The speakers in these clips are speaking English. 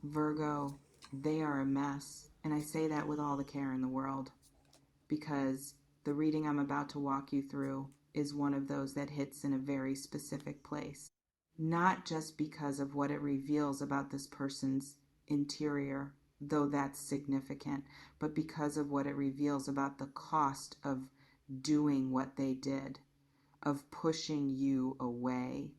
Virgo, they are a mess. And I say that with all the care in the world because the reading I'm about to walk you through is one of those that hits in a very specific place. Not just because of what it reveals about this person's interior, though that's significant, but because of what it reveals about the cost of doing what they did, of pushing you away,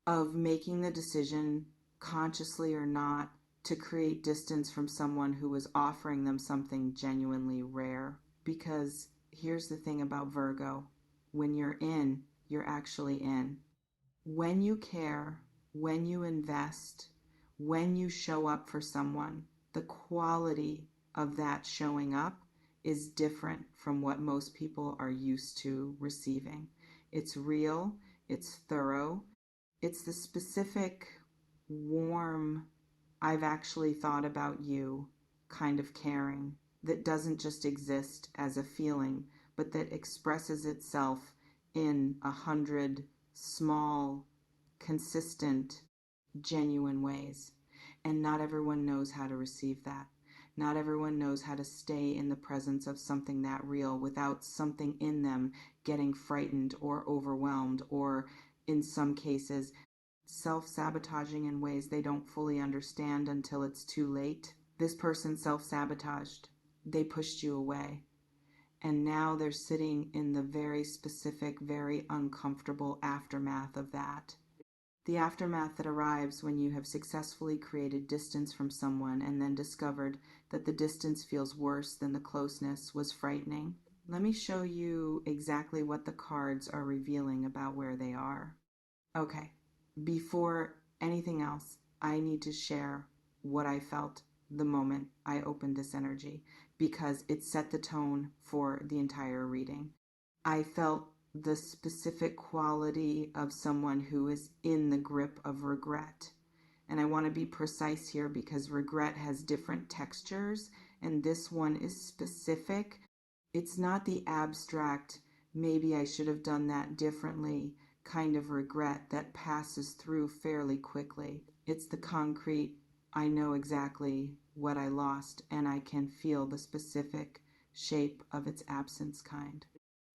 of making the decision, consciously or not, to create distance from someone who was offering them something genuinely rare. Because here's the thing about Virgo, when you're in, you're actually in. When you care, when you invest, when you show up for someone, the quality of that showing up is different from what most people are used to receiving. It's real, it's thorough, it's the specific, warm, I've actually thought about you kind of caring that doesn't just exist as a feeling, but that expresses itself in 100 small, consistent, genuine ways. And not everyone knows how to receive that. Not everyone knows how to stay in the presence of something that real without something in them getting frightened or overwhelmed, or in some cases, self-sabotaging in ways they don't fully understand until it's too late. This person self-sabotaged. They pushed you away. And now they're sitting in the very specific, very uncomfortable aftermath of that. The aftermath that arrives when you have successfully created distance from someone and then discovered that the distance feels worse than the closeness was frightening. Let me show you exactly what the cards are revealing about where they are. Okay, before anything else, I need to share what I felt the moment I opened this energy because it set the tone for the entire reading. I felt the specific quality of someone who is in the grip of regret. And I want to be precise here because regret has different textures, and this one is specific. It's not the abstract, maybe I should have done that differently kind of regret that passes through fairly quickly. It's the concrete, I know exactly what I lost, and I can feel the specific shape of its absence kind.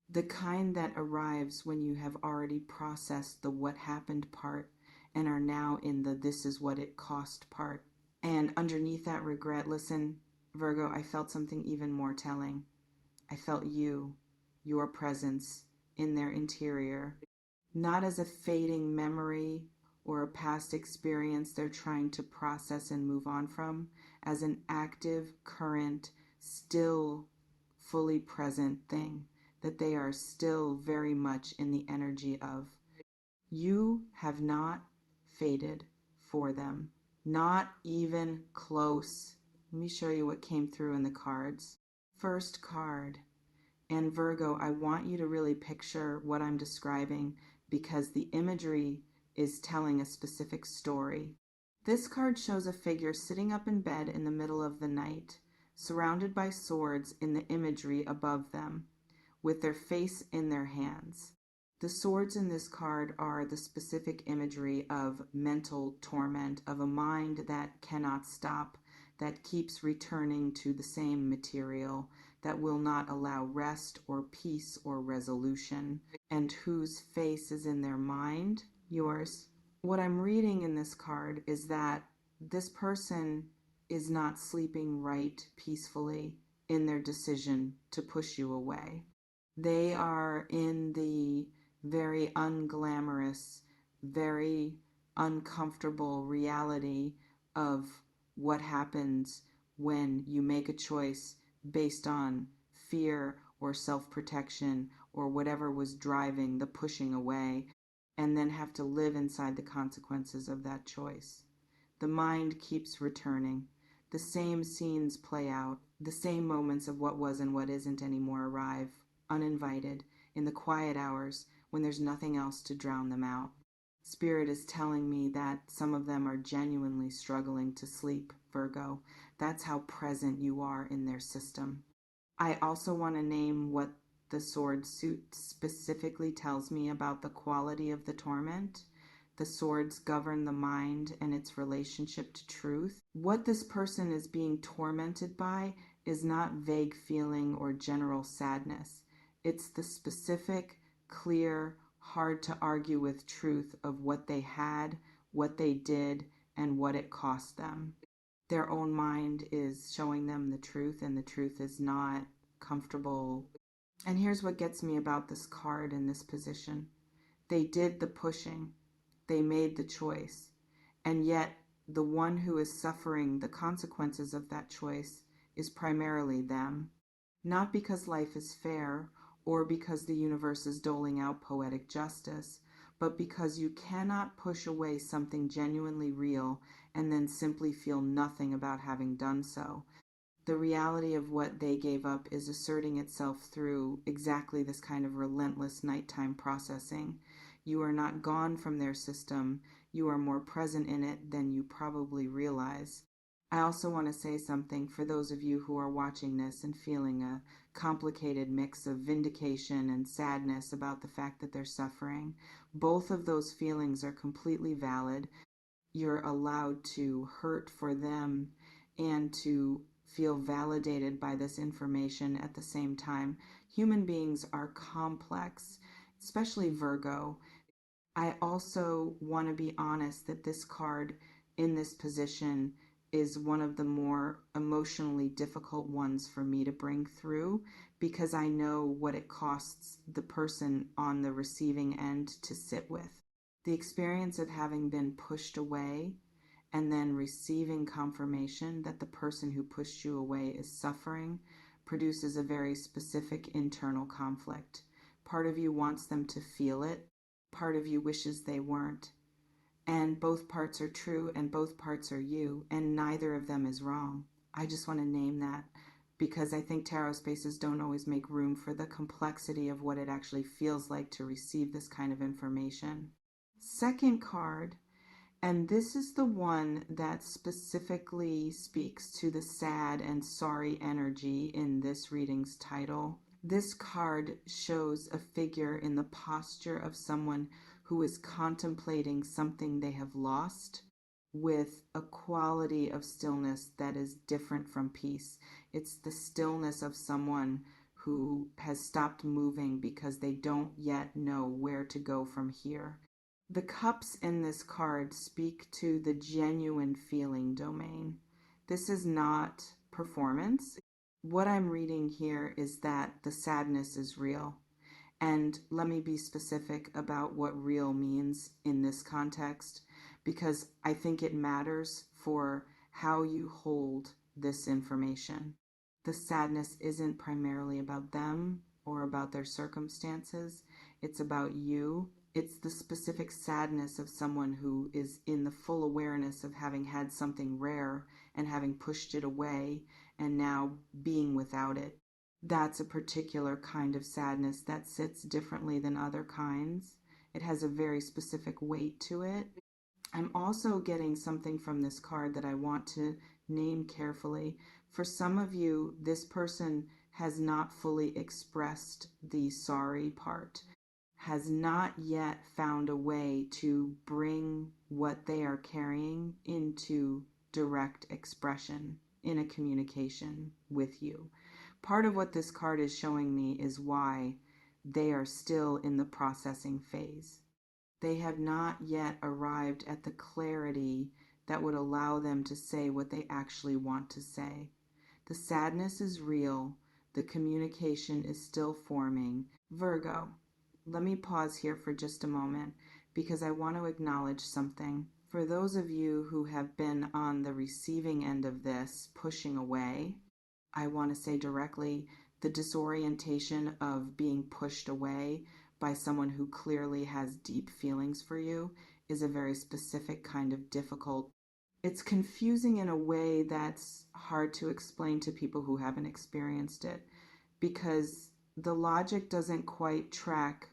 The kind that arrives when you have already processed the what happened part and are now in the this is what it cost part. And underneath that regret, listen, Virgo, I felt something even more telling. I felt you, your presence in their interior, not as a fading memory or a past experience they're trying to process and move on from, as an active, current, still fully present thing that they are still very much in the energy of. You have not faded for them, not even close. Let me show you what came through in the cards. First card. And Virgo, I want you to really picture what I'm describing because the imagery is telling a specific story. This card shows a figure sitting up in bed in the middle of the night, surrounded by swords in the imagery above them, with their face in their hands. The swords in this card are the specific imagery of mental torment, of a mind that cannot stop, that keeps returning to the same material, that will not allow rest or peace or resolution, and whose face is in their mind, yours. What I'm reading in this card is that this person is not sleeping right peacefully in their decision to push you away. They are in the very unglamorous, very uncomfortable reality of what happens when you make a choice based on fear or self-protection or whatever was driving the pushing away, and then have to live inside the consequences of that choice. The mind keeps returning. The same scenes play out. The same moments of what was and what isn't anymore arrive, uninvited, in the quiet hours when there's nothing else to drown them out. Spirit is telling me that some of them are genuinely struggling to sleep, Virgo. That's how present you are in their system. I also want to name what the sword suit specifically tells me about the quality of the torment. The swords govern the mind and its relationship to truth. What this person is being tormented by is not vague feeling or general sadness. It's the specific, clear, hard to argue with truth of what they had, what they did, and what it cost them. Their own mind is showing them the truth, and the truth is not comfortable. And here's what gets me about this card in this position. They did the pushing, they made the choice, and yet the one who is suffering the consequences of that choice is primarily them. Not because life is fair or because the universe is doling out poetic justice, but because you cannot push away something genuinely real and then simply feel nothing about having done so. The reality of what they gave up is asserting itself through exactly this kind of relentless nighttime processing. You are not gone from their system, you are more present in it than you probably realize. I also want to say something for those of you who are watching this and feeling a complicated mix of vindication and sadness about the fact that they're suffering. Both of those feelings are completely valid. You're allowed to hurt for them and to feel validated by this information at the same time. Human beings are complex, especially Virgo. I also want to be honest that this card in this position is one of the more emotionally difficult ones for me to bring through because I know what it costs the person on the receiving end to sit with. The experience of having been pushed away and then receiving confirmation that the person who pushed you away is suffering produces a very specific internal conflict. Part of you wants them to feel it, part of you wishes they weren't. And both parts are true and both parts are you, and neither of them is wrong. I just want to name that because I think tarot spaces don't always make room for the complexity of what it actually feels like to receive this kind of information. Second card, and this is the one that specifically speaks to the sad and sorry energy in this reading's title. This card shows a figure in the posture of someone who is contemplating something they have lost with a quality of stillness that is different from peace. It's the stillness of someone who has stopped moving because they don't yet know where to go from here. The cups in this card speak to the genuine feeling domain. This is not performance. What I'm reading here is that the sadness is real. And let me be specific about what real means in this context, because I think it matters for how you hold this information. The sadness isn't primarily about them or about their circumstances. It's about you. It's the specific sadness of someone who is in the full awareness of having had something rare and having pushed it away and now being without it. That's a particular kind of sadness that sits differently than other kinds. It has a very specific weight to it. I'm also getting something from this card that I want to name carefully. For some of you, this person has not fully expressed the sorry part, has not yet found a way to bring what they are carrying into direct expression in a communication with you. Part of what this card is showing me is why they are still in the processing phase. They have not yet arrived at the clarity that would allow them to say what they actually want to say. The sadness is real. The communication is still forming. Virgo, let me pause here for just a moment because I want to acknowledge something. For those of you who have been on the receiving end of this, pushing away, I want to say directly the disorientation of being pushed away by someone who clearly has deep feelings for you is a very specific kind of difficult. It's confusing in a way that's hard to explain to people who haven't experienced it because the logic doesn't quite track.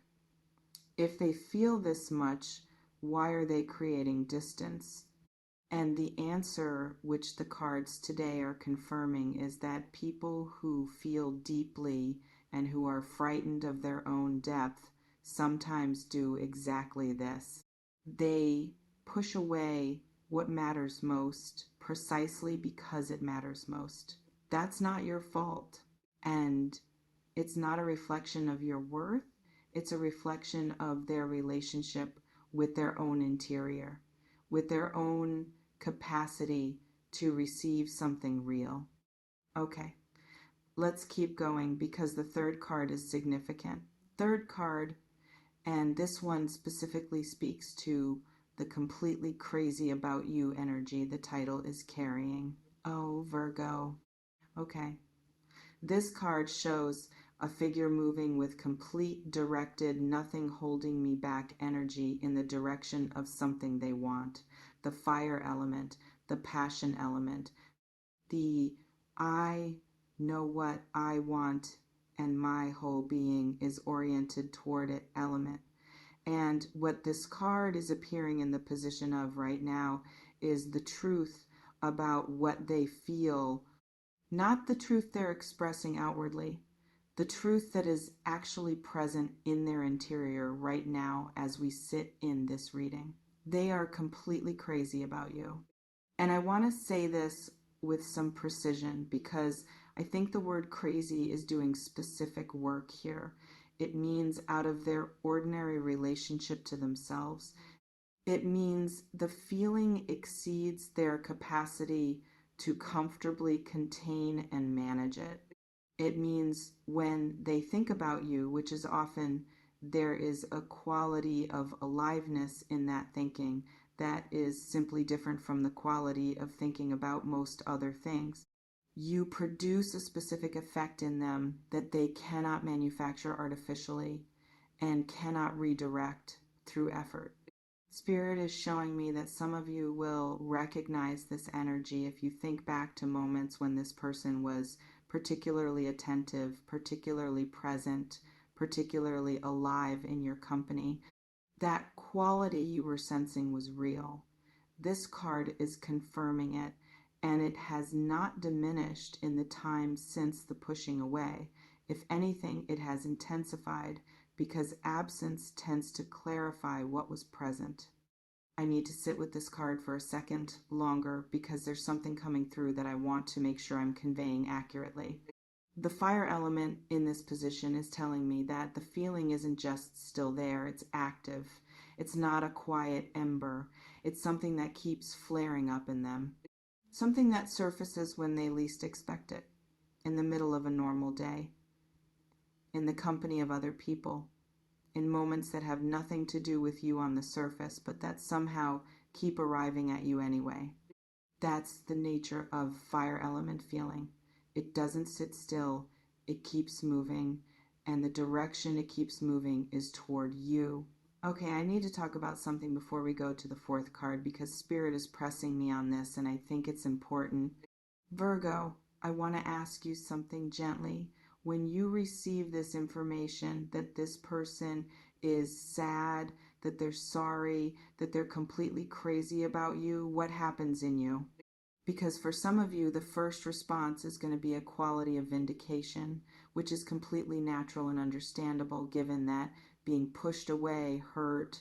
If they feel this much, why are they creating distance? And the answer, which the cards today are confirming, is that people who feel deeply and who are frightened of their own depth sometimes do exactly this. They push away what matters most precisely because it matters most. That's not your fault. And it's not a reflection of your worth, it's a reflection of their relationship with their own interior, with their own capacity to receive something real. Okay, let's keep going because the third card is significant. Third card, and this one specifically speaks to the completely crazy about you energy the title is carrying. Oh, Virgo. Okay. This card shows a figure moving with complete, directed, nothing holding me back energy in the direction of something they want. The fire element, the passion element, the I know what I want and my whole being is oriented toward it element. And what this card is appearing in the position of right now is the truth about what they feel, not the truth they're expressing outwardly, the truth that is actually present in their interior right now as we sit in this reading. They are completely crazy about you. And I want to say this with some precision because I think the word crazy is doing specific work here. It means out of their ordinary relationship to themselves. It means the feeling exceeds their capacity to comfortably contain and manage it. It means when they think about you, which is often there is a quality of aliveness in that thinking that is simply different from the quality of thinking about most other things. You produce a specific effect in them that they cannot manufacture artificially and cannot redirect through effort. Spirit is showing me that some of you will recognize this energy if you think back to moments when this person was particularly attentive, particularly present, particularly alive in your company. That quality you were sensing was real. This card is confirming it, and it has not diminished in the time since the pushing away. If anything, it has intensified because absence tends to clarify what was present. I need to sit with this card for a second longer because there's something coming through that I want to make sure I'm conveying accurately. The fire element in this position is telling me that the feeling isn't just still there, it's active. It's not a quiet ember. It's something that keeps flaring up in them. Something that surfaces when they least expect it, in the middle of a normal day, in the company of other people, in moments that have nothing to do with you on the surface, but that somehow keep arriving at you anyway. That's the nature of fire element feeling. It doesn't sit still, it keeps moving, and the direction it keeps moving is toward you. Okay, I need to talk about something before we go to the fourth card because Spirit is pressing me on this and I think it's important. Virgo, I want to ask you something gently. When you receive this information that this person is sad, that they're sorry, that they're completely crazy about you, what happens in you? Because for some of you, the first response is going to be a quality of vindication, which is completely natural and understandable given that being pushed away hurt.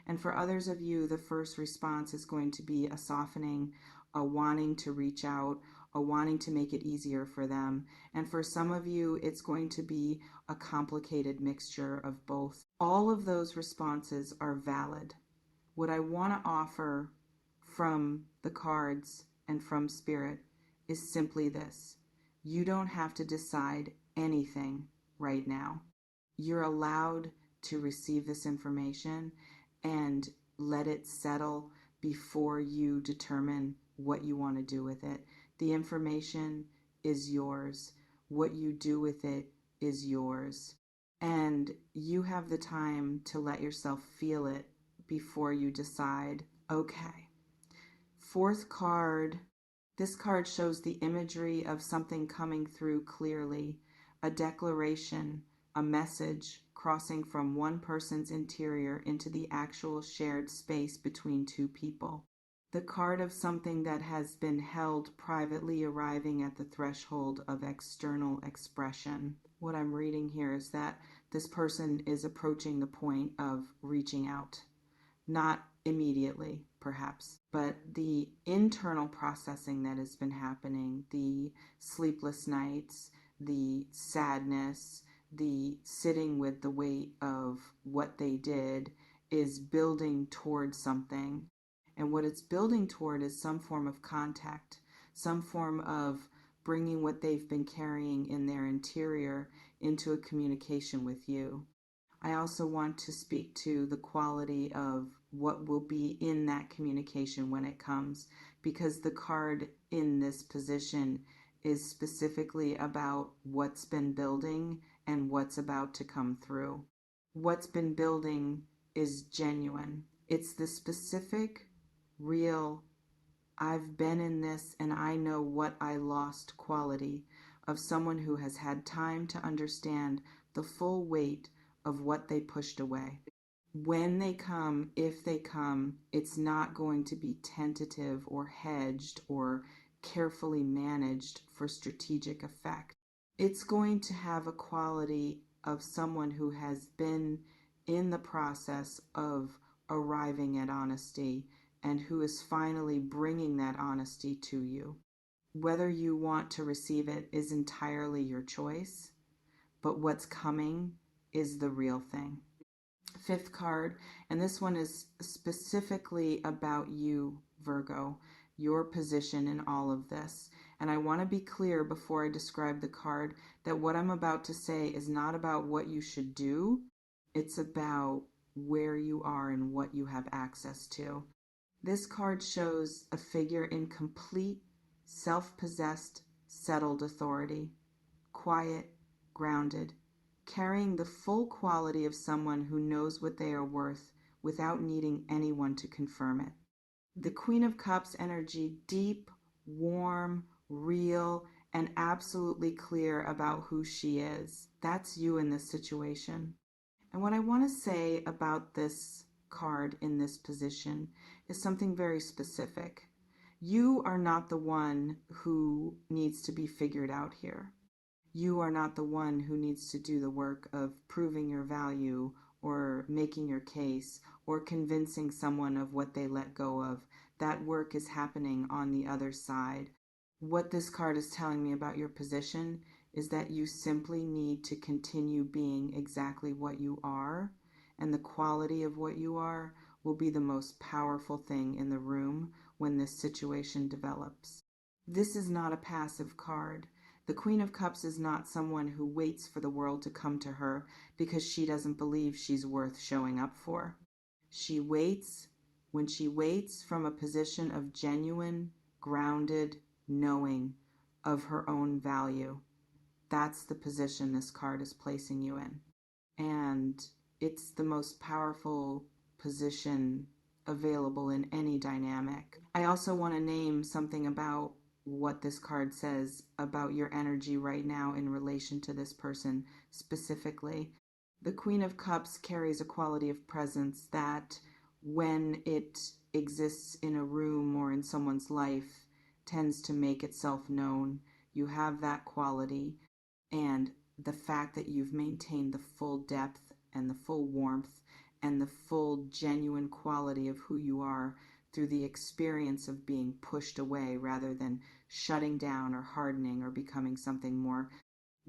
And for others of you, the first response is going to be a softening, a wanting to reach out, a wanting to make it easier for them. And for some of you, it's going to be a complicated mixture of both. All of those responses are valid. What I want to offer from the cards and from Spirit is simply this. You don't have to decide anything right now. You're allowed to receive this information and let it settle before you determine what you want to do with it. The information is yours. What you do with it is yours. And you have the time to let yourself feel it before you decide. Okay. Fourth card. This card shows the imagery of something coming through clearly, a declaration, a message crossing from one person's interior into the actual shared space between two people. The card of something that has been held privately arriving at the threshold of external expression. What I'm reading here is that this person is approaching the point of reaching out. Not immediately, perhaps. But the internal processing that has been happening, the sleepless nights, the sadness, the sitting with the weight of what they did, is building towards something. And what it's building toward is some form of contact, some form of bringing what they've been carrying in their interior into a communication with you. I also want to speak to the quality of what will be in that communication when it comes, because the card in this position is specifically about what's been building and what's about to come through. What's been building is genuine. It's the specific, real, I've been in this and I know what I lost quality of someone who has had time to understand the full weight of what they pushed away. When they come, if they come, it's not going to be tentative or hedged or carefully managed for strategic effect. It's going to have a quality of someone who has been in the process of arriving at honesty and who is finally bringing that honesty to you. Whether you want to receive it is entirely your choice, but what's coming is the real thing. Fifth card, and this one is specifically about you, Virgo, your position in all of this. And I want to be clear before I describe the card that what I'm about to say is not about what you should do, it's about where you are and what you have access to. This card shows a figure in complete, self-possessed, settled authority, quiet, grounded, carrying the full quality of someone who knows what they are worth without needing anyone to confirm it. The Queen of Cups energy, deep, warm, real, and absolutely clear about who she is. That's you in this situation. And what I want to say about this card in this position is something very specific. You are not the one who needs to be figured out here. You are not the one who needs to do the work of proving your value or making your case or convincing someone of what they let go of. That work is happening on the other side. What this card is telling me about your position is that you simply need to continue being exactly what you are, and the quality of what you are will be the most powerful thing in the room when this situation develops. This is not a passive card. The Queen of Cups is not someone who waits for the world to come to her because she doesn't believe she's worth showing up for. She waits. When she waits from a position of genuine, grounded knowing of her own value, that's the position this card is placing you in. And it's the most powerful position available in any dynamic. I also want to name something about what this card says about your energy right now in relation to this person specifically. The Queen of Cups carries a quality of presence that, when it exists in a room or in someone's life, tends to make itself known. You have that quality, and the fact that you've maintained the full depth and the full warmth and the full genuine quality of who you are through the experience of being pushed away rather than shutting down or hardening or becoming something more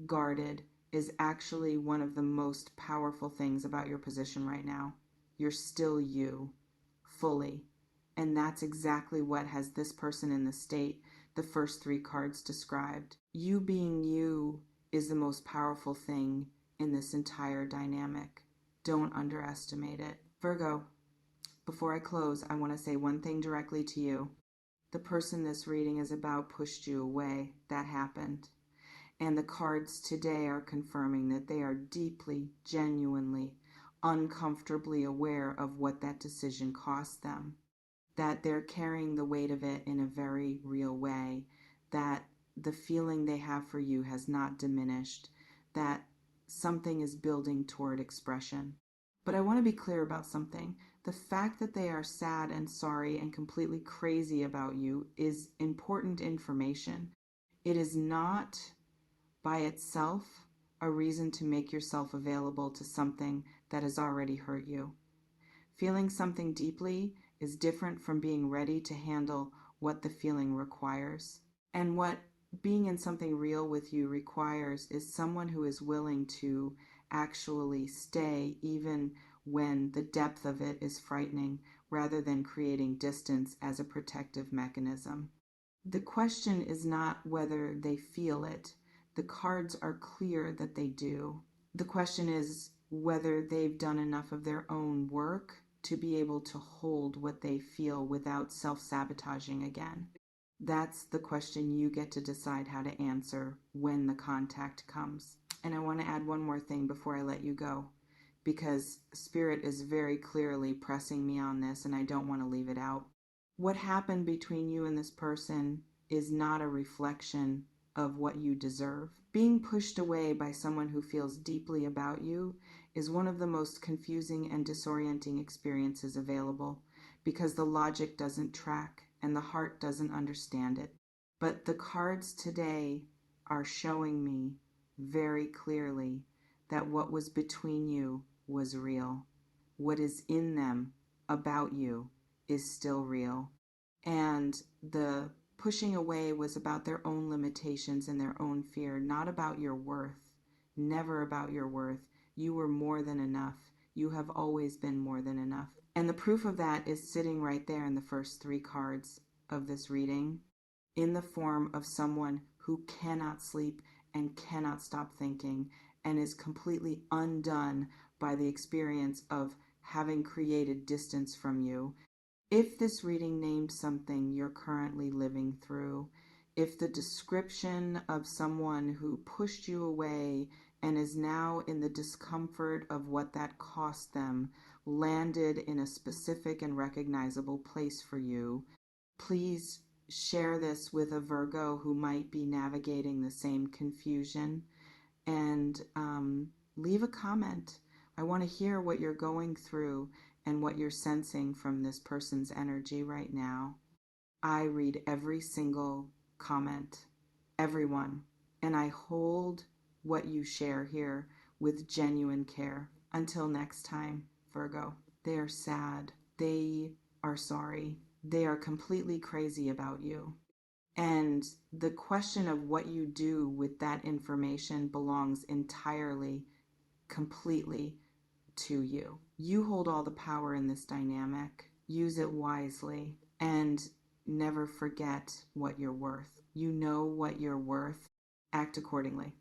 guarded is actually one of the most powerful things about your position right now. You're still you, fully. And that's exactly what has this person in the state the first three cards described. You being you is the most powerful thing in this entire dynamic. Don't underestimate it. Virgo, before I close, I want to say one thing directly to you. The person this reading is about pushed you away. That happened. And the cards today are confirming that they are deeply, genuinely, uncomfortably aware of what that decision cost them. That they're carrying the weight of it in a very real way. That the feeling they have for you has not diminished. That something is building toward expression. But I want to be clear about something. The fact that they are sad and sorry and completely crazy about you is important information. It is not by itself a reason to make yourself available to something that has already hurt you. Feeling something deeply is different from being ready to handle what the feeling requires. And what being in something real with you requires is someone who is willing to actually stay even when the depth of it is frightening, rather than creating distance as a protective mechanism. The question is not whether they feel it. The cards are clear that they do. The question is whether they've done enough of their own work to be able to hold what they feel without self-sabotaging again. That's the question you get to decide how to answer when the contact comes. And I want to add one more thing before I let you go, because Spirit is very clearly pressing me on this and I don't want to leave it out. What happened between you and this person is not a reflection of what you deserve. Being pushed away by someone who feels deeply about you is one of the most confusing and disorienting experiences available, because the logic doesn't track and the heart doesn't understand it. But the cards today are showing me very clearly that what was between you was real. What is in them about you is still real. And the pushing away was about their own limitations and their own fear, not about your worth. Never about your worth. You were more than enough. You have always been more than enough. And the proof of that is sitting right there in the first 3 cards of this reading, in the form of someone who cannot sleep and cannot stop thinking and is completely undone by the experience of having created distance from you. If this reading names something you're currently living through, if the description of someone who pushed you away and is now in the discomfort of what that cost them landed in a specific and recognizable place for you, please share this with a Virgo who might be navigating the same confusion, and leave a comment. I want to hear what you're going through and what you're sensing from this person's energy right now. I read every single comment, everyone, and I hold what you share here with genuine care. Until next time, Virgo. They are sad. They are sorry. They are completely crazy about you. And the question of what you do with that information belongs entirely, completely to you. You hold all the power in this dynamic. Use it wisely and never forget what you're worth. You know what you're worth. Act accordingly.